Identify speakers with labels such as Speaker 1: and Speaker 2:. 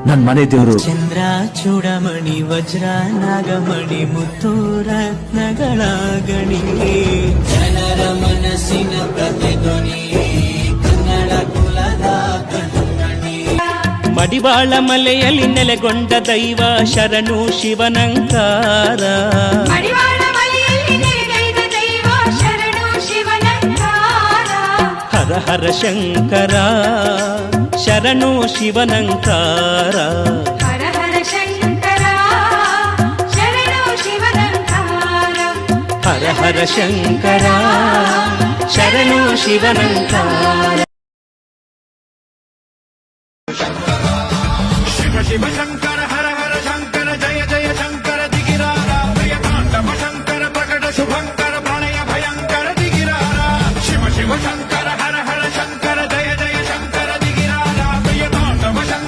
Speaker 1: ನನ್ ಮನೆ ದೇವರು.
Speaker 2: ಚಂದ್ರ ಚೂಡಮಣಿ ವಜ್ರ ನಾಗಮಣಿ ಮುತ್ತು ರತ್ನಗಳ ಗಣಿ, ಜನರ ಮನಸ್ಸಿನ ಪ್ರತಿಧ್ವನಿ, ಕನ್ನಡ ಕುಲದ ಕಣ್ಮಣಿ. ಮಡಿವಾಳ ಮಲೆಯಲ್ಲಿ ನೆಲೆಗೊಂಡ ದೈವ ಶರಣು ಶಿವನಂಕಾರ, ಹರ ಹರ ಶಂಕರ ಶರಣು ಶಿವನಂಕಾರ,
Speaker 3: ಹರ ಹರ ಶಂಕರ ಶರಣು ಶಿವನಂಕಾರ,
Speaker 2: ಹರ ಹರ ಶಂಕರ ಶರಣು ಶಿವನಂಕಾರ.
Speaker 4: ಶಿವ ಶಿವ ಶಂಕರ ಹರ